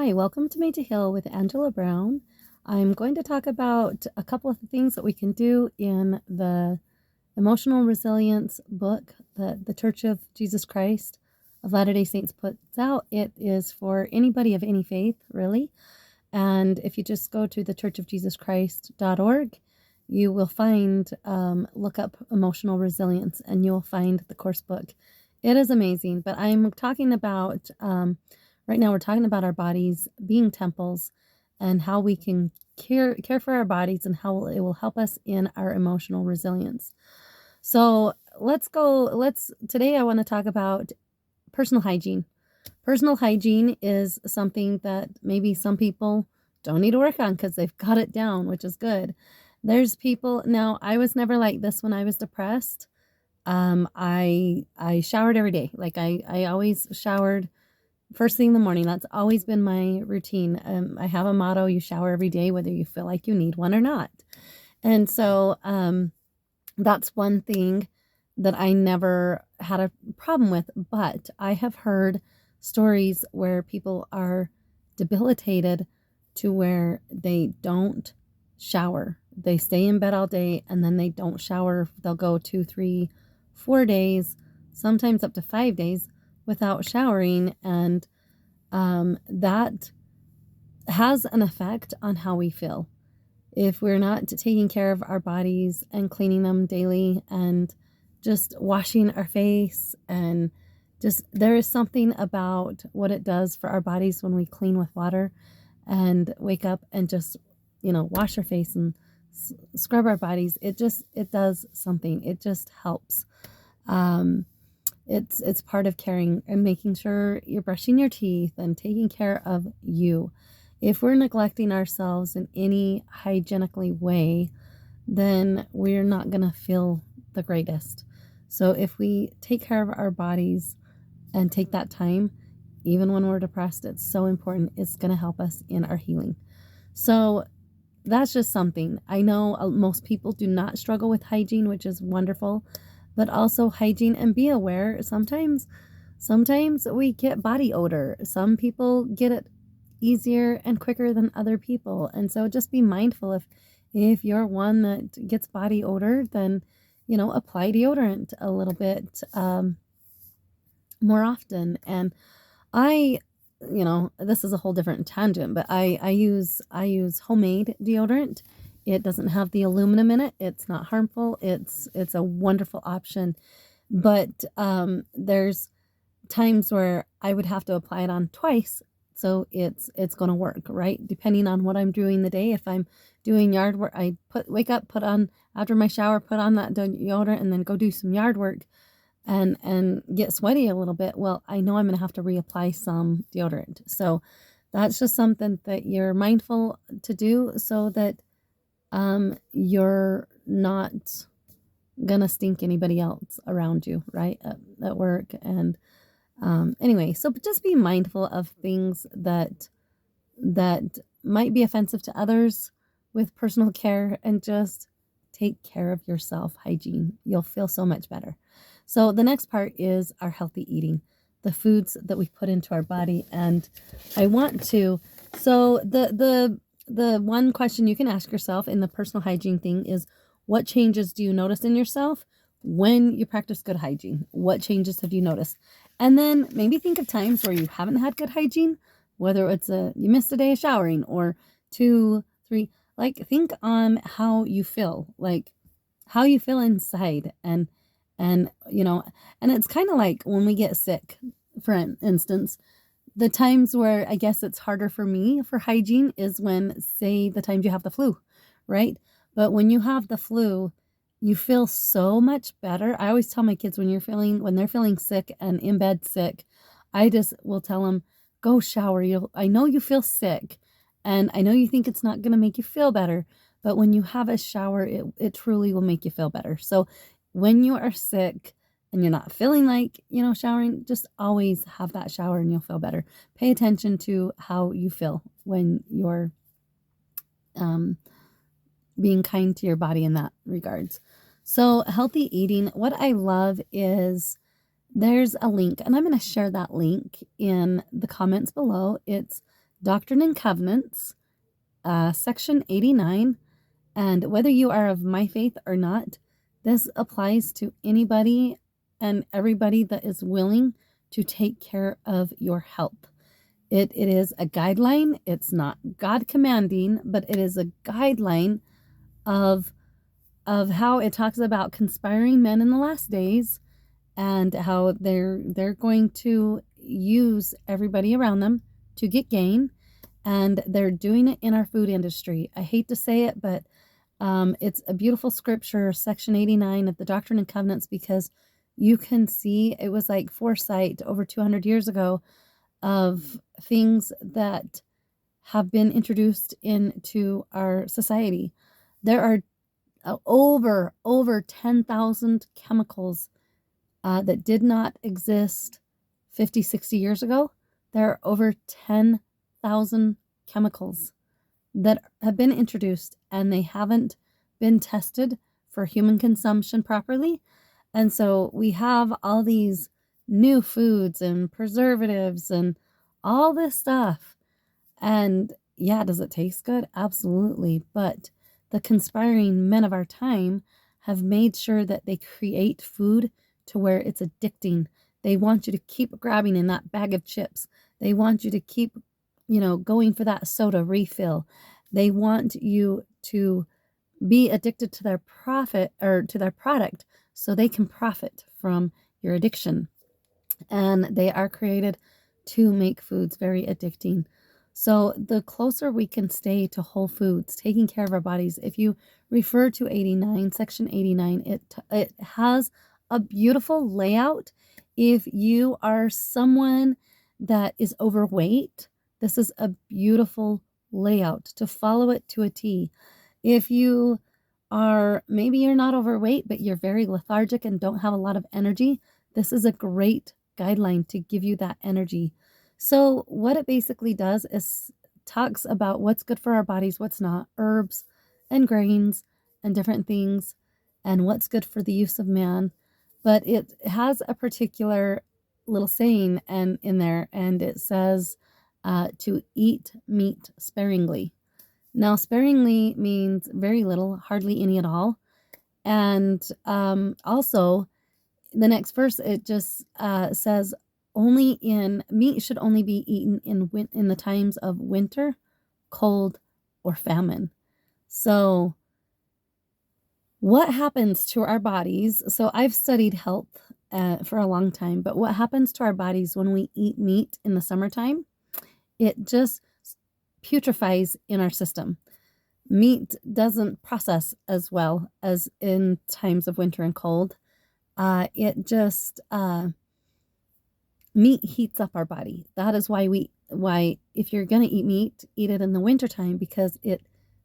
Hi, welcome to Made to Heal with Angela Brown. I'm going to talk about a couple of the things that we can do in the emotional resilience book that the Church of Jesus Christ of Latter-day Saints puts out. It is for anybody of any faith, really. And if you just go to thechurchofjesuschrist.org, you will find, look up emotional resilience, and you'll find the course book. It is amazing, but I'm talking about, right now we're talking about our bodies being temples and how we can care for our bodies and how it will help us in our emotional resilience. So today I want to talk about personal hygiene. Personal hygiene is something that maybe some people don't need to work on because they've got it down, which is good. There's people, now I was never like this when I was depressed. I showered every day. Like I always showered first thing in the morning. That's always been my routine. I have a motto: you shower every day, whether you feel like you need one or not. And so that's one thing that I never had a problem with. But I have heard stories where people are debilitated to where they don't shower. They stay in bed all day and then they don't shower. They'll go 2, 3, 4 days, sometimes up to 5 days without showering. And that has an effect on how we feel. If we're not taking care of our bodies and cleaning them daily and just washing our face, and just there is something about what it does for our bodies when we clean with water and wake up and just, wash our face and scrub our bodies. It does something. It just helps. It's part of caring and making sure you're brushing your teeth and taking care of you. If we're neglecting ourselves in any hygienically way, then we're not going to feel the greatest. So if we take care of our bodies and take that time, even when we're depressed, it's so important. It's going to help us in our healing. So that's just something. I know most people do not struggle with hygiene, which is wonderful, but also hygiene, and be aware. Sometimes we get body odor. Some people get it easier and quicker than other people. And so just be mindful, if you're one that gets body odor, then, apply deodorant a little bit more often. And this is a whole different tangent, but I use homemade deodorant. It doesn't have the aluminum in it. It's not harmful. It's a wonderful option. But there's times where I would have to apply it on twice, so it's going to work, right? Depending on what I'm doing the day. If I'm doing yard work, I wake up, put on, after my shower, put on that deodorant, and then go do some yard work and get sweaty a little bit. Well, I know I'm going to have to reapply some deodorant. So that's just something that you're mindful to do, so that you're not going to stink anybody else around you, right? At work. And anyway, so just be mindful of things that might be offensive to others with personal care, and just take care of yourself. Hygiene. You'll feel so much better. So the next part is our healthy eating, the foods that we put into our body. And so the one question you can ask yourself in the personal hygiene thing is, what changes do you notice in yourself when you practice good hygiene? What changes have you noticed? And then maybe think of times where you haven't had good hygiene, whether it's you missed a day of showering, or 2, 3, like think on how you feel, like how you feel inside. And and it's kind of like when we get sick, for instance, the times where I guess it's harder for me for hygiene is when, say, the times you have the flu, right? But when you have the flu, you feel so much better. I always tell my kids, when they're feeling sick and in bed sick, I just will tell them, go shower. I know you feel sick, and I know you think it's not going to make you feel better, but when you have a shower, it truly will make you feel better. So when you are sick and you're not feeling like, showering, just always have that shower and you'll feel better. Pay attention to how you feel when you're being kind to your body in that regards. So healthy eating, what I love is, there's a link, and I'm going to share that link in the comments below. It's Doctrine and Covenants, section 89. And whether you are of my faith or not, this applies to anybody and everybody that is willing to take care of your health. It is a guideline. It's not God commanding, but it is a guideline of how it talks about conspiring men in the last days, and how they're going to use everybody around them to get gain, and they're doing it in our food industry. I hate to say it, but it's a beautiful scripture, section 89 of the Doctrine and Covenants, because you can see it was like foresight over 200 years ago of things that have been introduced into our society. There are over 10,000 chemicals that did not exist 50, 60 years ago. There are over 10,000 chemicals that have been introduced, and they haven't been tested for human consumption properly. And so we have all these new foods and preservatives and all this stuff. And yeah, does it taste good? Absolutely. But the conspiring men of our time have made sure that they create food to where it's addicting. They want you to keep grabbing in that bag of chips. They want you to keep, going for that soda refill. They want you to be addicted to their profit or to their product so they can profit from your addiction. And they are created to make foods very addicting. So the closer we can stay to whole foods, taking care of our bodies, if you refer to 89, section 89, it has a beautiful layout. If you are someone that is overweight, this is a beautiful layout to follow it to a T. If you are, maybe you're not overweight, but you're very lethargic and don't have a lot of energy, this is a great guideline to give you that energy. So what it basically does is talks about what's good for our bodies, what's not, herbs and grains and different things, and what's good for the use of man. But it has a particular little saying in there, and it says to eat meat sparingly. Now, sparingly means very little, hardly any at all. And also, the next verse, it just says meat should only be eaten in the times of winter, cold, or famine. So what happens to our bodies? So I've studied health for a long time, but what happens to our bodies when we eat meat in the summertime? It just putrefies in our system. Meat doesn't process as well as in times of winter and cold. Meat heats up our body. That is why if you're going to eat meat, eat it in the wintertime, because it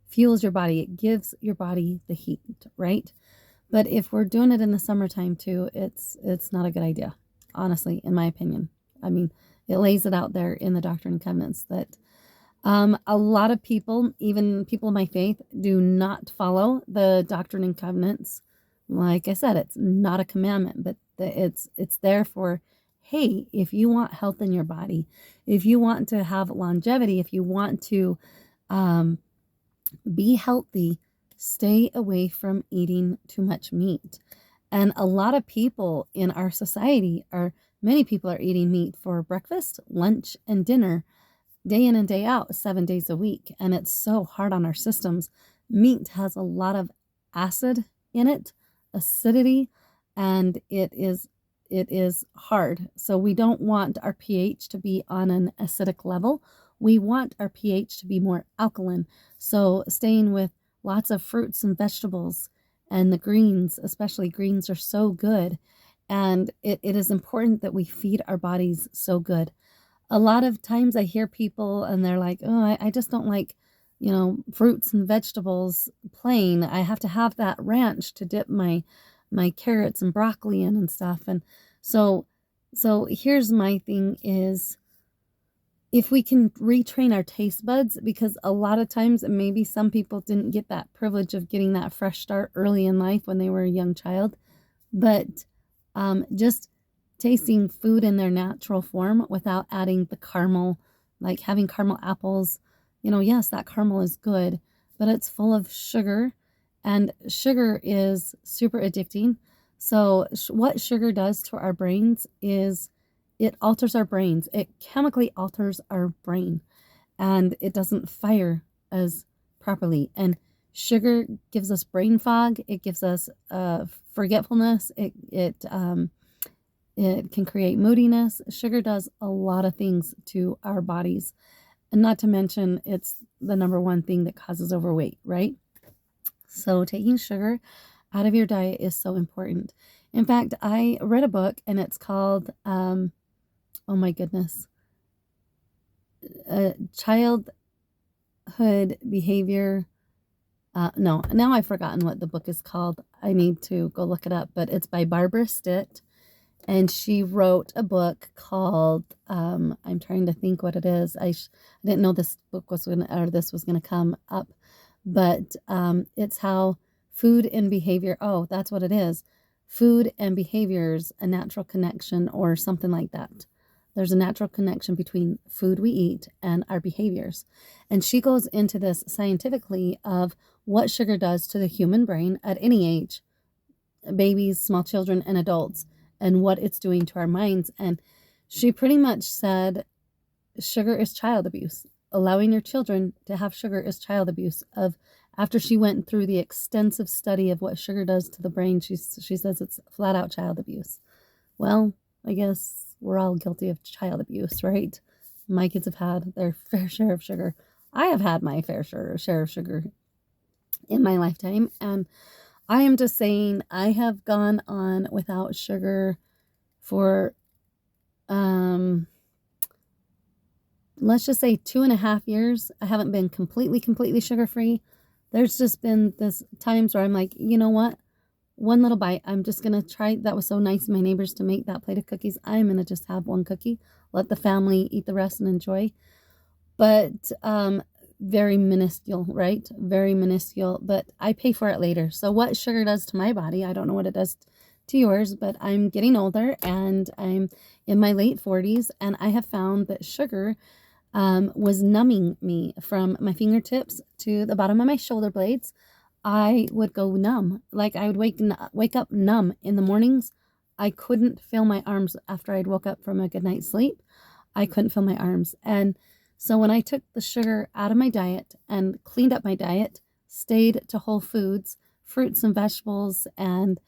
fuels your body. It gives your body the heat, right? But if we're doing it in the summertime too, it's not a good idea, honestly, in my opinion. I mean, it lays it out there in the Doctrine and Covenants that a lot of people, even people of my faith, do not follow the Doctrine and Covenants. Like I said, it's not a commandment, but it's there for, hey, if you want health in your body, if you want to have longevity, if you want to be healthy, stay away from eating too much meat. And a lot of people in our society many people are eating meat for breakfast, lunch, and dinner, day in and day out, 7 days a week. And it's so hard on our systems. Meat has a lot of acid in it, acidity, and it is hard. So we don't want our pH to be on an acidic level. We want our pH to be more alkaline. So staying with lots of fruits and vegetables, and the greens, especially greens, are so good. And it is important that we feed our bodies so good. A lot of times I hear people and they're like, oh, I just don't like, fruits and vegetables plain. I have to have that ranch to dip my carrots and broccoli in and stuff. And so here's my thing is, if we can retrain our taste buds, because a lot of times maybe some people didn't get that privilege of getting that fresh start early in life when they were a young child, but just tasting food in their natural form without adding the caramel, like having caramel apples. Yes, that caramel is good, but it's full of sugar, and sugar is super addicting. So what sugar does to our brains is it alters our brains. It chemically alters our brain, and it doesn't fire as properly. And sugar gives us brain fog. It gives us forgetfulness. It can create moodiness. Sugar does a lot of things to our bodies. And not to mention, it's the number one thing that causes overweight, right? So taking sugar out of your diet is so important. In fact, I read a book, and it's called, oh my goodness, Childhood Behavior. No, now I've forgotten what the book is called. I need to go look it up, but it's by Barbara Stitt. And she wrote a book called, I'm trying to think what it is. I didn't know this book was this was going to come up, but it's how food and behavior, oh, that's what it is. Food and behaviors, a natural connection, or something like that. There's a natural connection between food we eat and our behaviors. And she goes into this scientifically of what sugar does to the human brain at any age, babies, small children, and adults, and what it's doing to our minds. And she pretty much said sugar is child abuse. Allowing your children to have sugar is child abuse. After she went through the extensive study of what sugar does to the brain, she says it's flat out child abuse. Well, I guess we're all guilty of child abuse, right? My kids have had their fair share of sugar. I have had my fair share of sugar in my lifetime, and I am just saying I have gone on without sugar for, let's just say 2.5 years. I haven't been completely sugar-free. There's just been this times where I'm like, you know what? One little bite. I'm just going to try. That was so nice of my neighbors to make that plate of cookies. I'm going to just have one cookie, let the family eat the rest and enjoy. But very minuscule, right? Very minuscule, but I pay for it later. So what sugar does to my body, I don't know what it does to yours, but I'm getting older, and I'm in my late 40s, and I have found that sugar was numbing me from my fingertips to the bottom of my shoulder blades. I would go numb. Like I would wake up numb in the mornings. I couldn't feel my arms after I'd woke up from a good night's sleep. I couldn't feel my arms. And so when I took the sugar out of my diet and cleaned up my diet, stayed to whole foods, fruits and vegetables, and,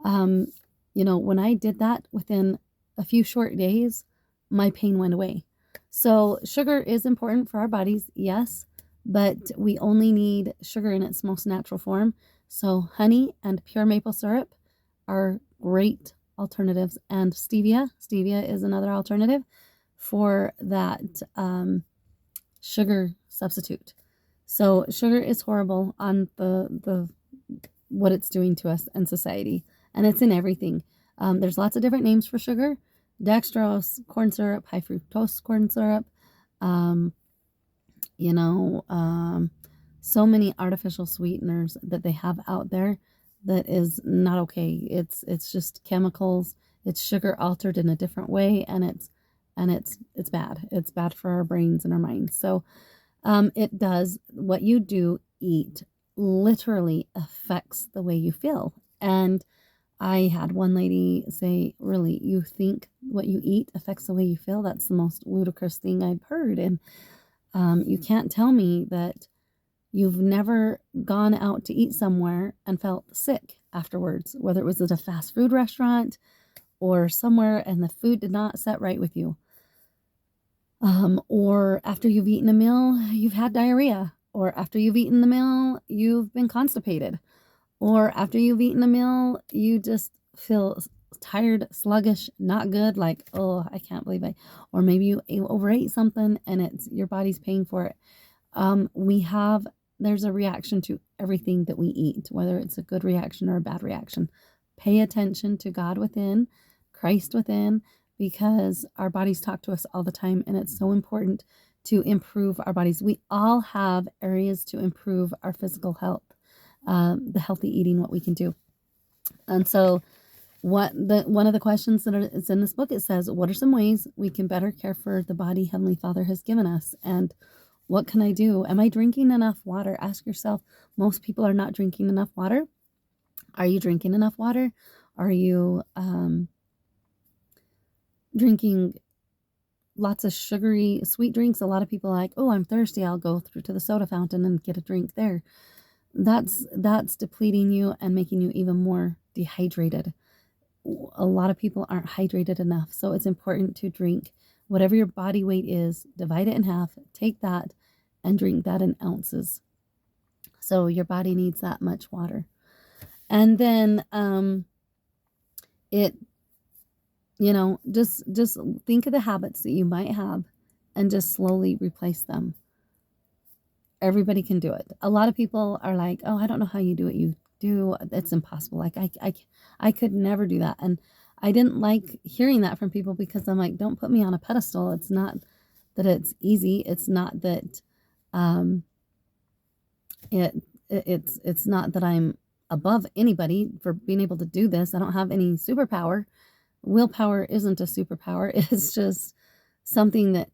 when I did that within a few short days, my pain went away. So sugar is important for our bodies, yes, but we only need sugar in its most natural form. So honey and pure maple syrup are great alternatives, and stevia is another alternative for that sugar substitute. So sugar is horrible on the what it's doing to us and society, and it's in everything. There's lots of different names for sugar: dextrose, corn syrup, high fructose corn syrup. So many artificial sweeteners that they have out there that is not okay. It's just chemicals. It's sugar altered in a different way, and it's bad. It's bad for our brains and our minds. So it does, what you do eat literally affects the way you feel. And I had one lady say, really, you think what you eat affects the way you feel? That's the most ludicrous thing I've heard. And you can't tell me that you've never gone out to eat somewhere and felt sick afterwards, whether it was at a fast food restaurant or somewhere and the food did not set right with you. Or after you've eaten a meal, you've had diarrhea. Or after you've eaten the meal, you've been constipated. Or after you've eaten a meal, you just feel tired, sluggish, not good, like, oh, I can't believe I, or maybe you overate something and your body's paying for it. There's a reaction to everything that we eat, whether it's a good reaction or a bad reaction. Pay attention to God within, Christ within, because our bodies talk to us all the time, and it's so important to improve our bodies. We all have areas to improve our physical health, the healthy eating, what we can do. And so One of the questions that is in this book, it says, what are some ways we can better care for the body Heavenly Father has given us? And what can I do? Am I drinking enough water? Ask yourself. Most people are not drinking enough water. Are you drinking enough water? Are you drinking lots of sugary, sweet drinks? A lot of people are like, oh, I'm thirsty, I'll go through to the soda fountain and get a drink there. That's depleting you and making you even more dehydrated. A lot of people aren't hydrated enough. So it's important to drink whatever your body weight is, divide it in half, take that and drink that in ounces. So your body needs that much water. And then it, just think of the habits that you might have and just slowly replace them. Everybody can do it. A lot of people are like, oh, I don't know how you do what you do. It's impossible. Like I could never do that. And I didn't like hearing that from people because I'm like, don't put me on a pedestal. It's not that it's easy. It's not that it's not that I'm above anybody for being able to do this. I don't have any superpower. Willpower isn't a superpower. It's just something that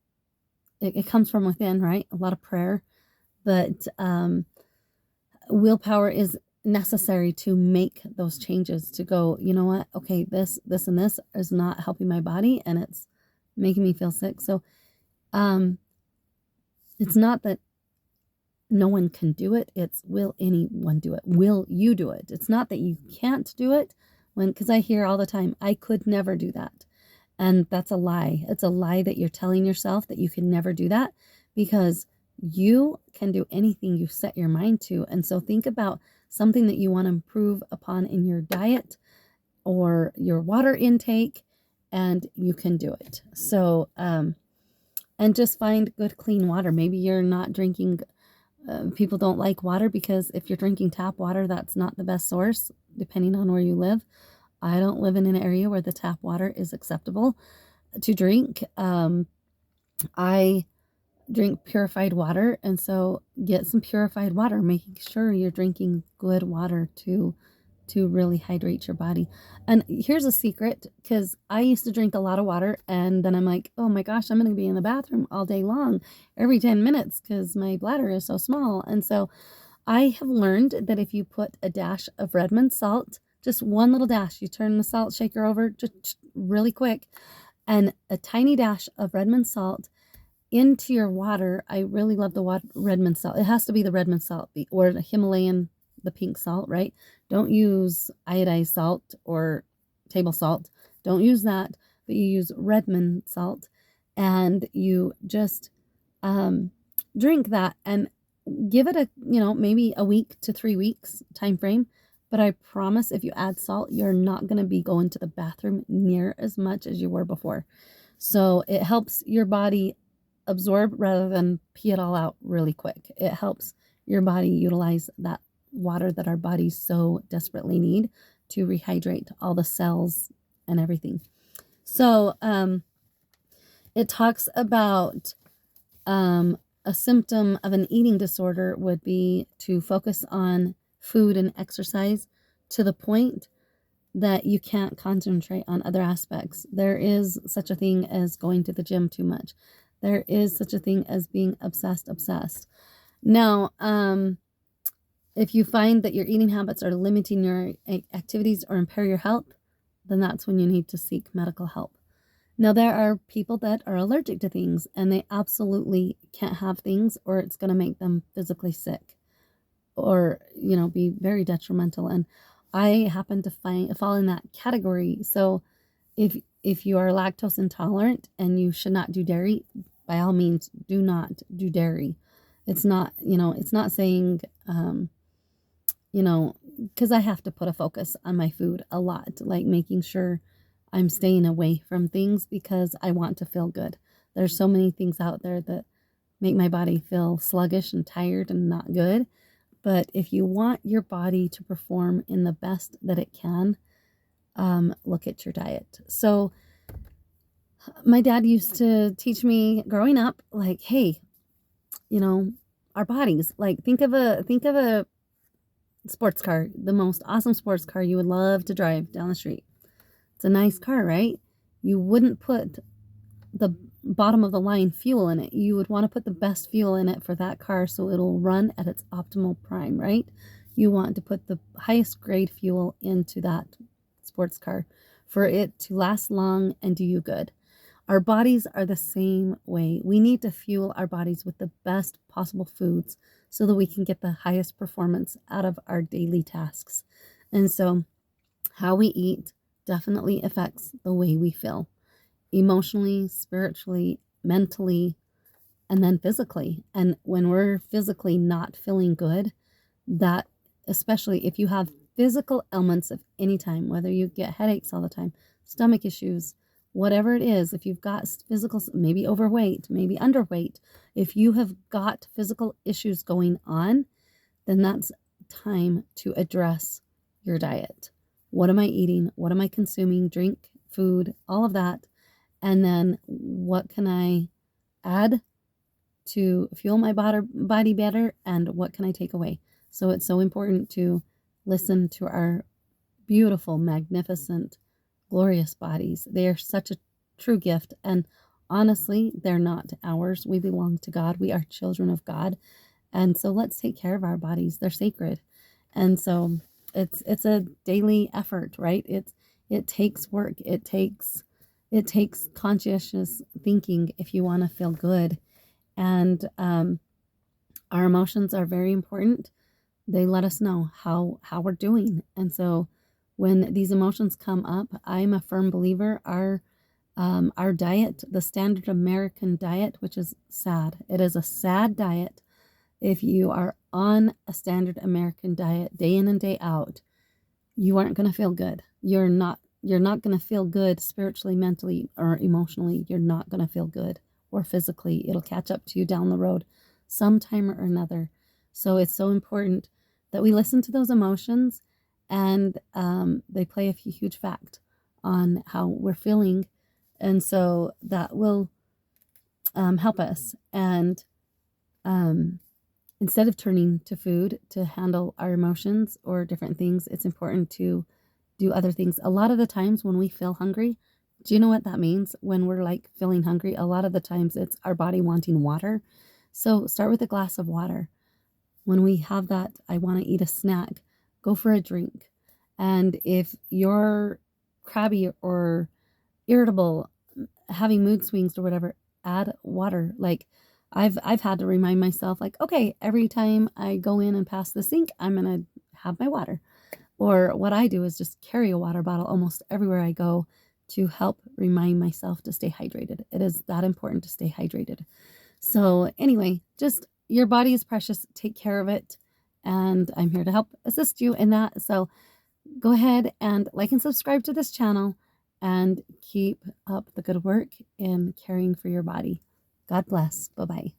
it comes from within, right? A lot of prayer. But willpower is necessary to make those changes, to go, you know what? Okay, this, and this is not helping my body and it's making me feel sick. So it's not that no one can do it. It's, will anyone do it? Will you do it? It's not that you can't do it, because I hear all the time, I could never do that. And that's a lie. It's a lie that you're telling yourself, that you can never do that, because you can do anything you set your mind to. And so think about something that you want to improve upon in your diet or your water intake, and you can do it. So, and just find good, clean water. Maybe you're not drinking, people don't like water because if you're drinking tap water, that's not the best source, depending on where you live. I don't live in an area where the tap water is acceptable to drink. I drink purified water, and so get some purified water, making sure you're drinking good water to really hydrate your body. And here's a secret, because I used to drink a lot of water, and then I'm like, oh my gosh, I'm going to be in the bathroom all day long, every 10 minutes, because my bladder is so small. And so I have learned that if you put a dash of Redmond salt, just one little dash, you turn the salt shaker over just really quick, and a tiny dash of Redmond salt into your water. I really love the Redmond salt. It has to be the Redmond salt or the Himalayan, the pink salt, right? Don't use iodized salt or table salt. Don't use that, but you use Redmond salt, and you just drink that and give it a, maybe a week to 3 weeks time frame. But I promise, if you add salt, you're not going to be going to the bathroom near as much as you were before. So it helps your body absorb rather than pee it all out really quick. It helps your body utilize that water that our bodies so desperately need to rehydrate all the cells and everything. So it talks about a symptom of an eating disorder would be to focus on food and exercise to the point that you can't concentrate on other aspects. There is such a thing as going to the gym too much. There is such a thing as being obsessed. Now, if you find that your eating habits are limiting your activities or impair your health, then that's when you need to seek medical help. Now, there are people that are allergic to things, and they absolutely can't have things, or it's going to make them physically sick or, be very detrimental. And I happen to fall in that category. So if you are lactose intolerant and you should not do dairy, by all means, do not do dairy. It's not, it's not saying, because I have to put a focus on my food a lot, like making sure I'm staying away from things because I want to feel good. There's so many things out there that make my body feel sluggish and tired and not good. But if you want your body to perform in the best that it can, look at your diet. So my dad used to teach me growing up, like, hey, our bodies, like, think of a sports car, the most awesome sports car you would love to drive down the street. It's a nice car, right? You wouldn't put the bottom of the line fuel in it. You would want to put the best fuel in it for that car so it'll run at its optimal prime, right? You want to put the highest grade fuel into that sports car for it to last long and do you good. Our bodies are the same way. We need to fuel our bodies with the best possible foods so that we can get the highest performance out of our daily tasks. And so, how we eat definitely affects the way we feel emotionally, spiritually, mentally, and then physically. And when we're physically not feeling good, that, especially if you have physical ailments of any time, whether you get headaches all the time, stomach issues, whatever it is, if you've got physical, maybe overweight, maybe underweight, if you have got physical issues going on, then that's time to address your diet. What am I eating? What am I consuming? Drink, food, all of that. And then what can I add to fuel my body better, and what can I take away? So it's so important to listen to our beautiful, magnificent, glorious bodies. They are such a true gift, and honestly, they're not ours. We belong to God. We are children of God. And so let's take care of our bodies. They're sacred. And so it's a daily effort, right? It takes work. It takes conscientious thinking if you want to feel good. And our emotions are very important. They let us know how we're doing. And so when these emotions come up, I'm a firm believer our diet, the standard American diet, which is sad. It is a sad diet. If you are on a standard American diet day in and day out, you aren't going to feel good. You're not going to feel good spiritually, mentally, or emotionally. You're not going to feel good, or physically. It'll catch up to you down the road sometime or another. So it's so important that we listen to those emotions, and they play a huge fact on how we're feeling. And so that will help us. And instead of turning to food to handle our emotions or different things, it's important to do other things. A lot of the times when we feel hungry, do you know what that means? When we're like feeling hungry, a lot of the times it's our body wanting water. So start with a glass of water. When we have that, I want to eat a snack, go for a drink. And if you're crabby or irritable, having mood swings or whatever, add water. Like I've had to remind myself, like, okay, every time I go in and pass the sink, I'm gonna have my water. Or what I do is just carry a water bottle almost everywhere I go to help remind myself to stay hydrated. It is that important to stay hydrated. So anyway, just your body is precious. Take care of it. And I'm here to help assist you in that. So go ahead and like and subscribe to this channel and keep up the good work in caring for your body. God bless. Bye-bye.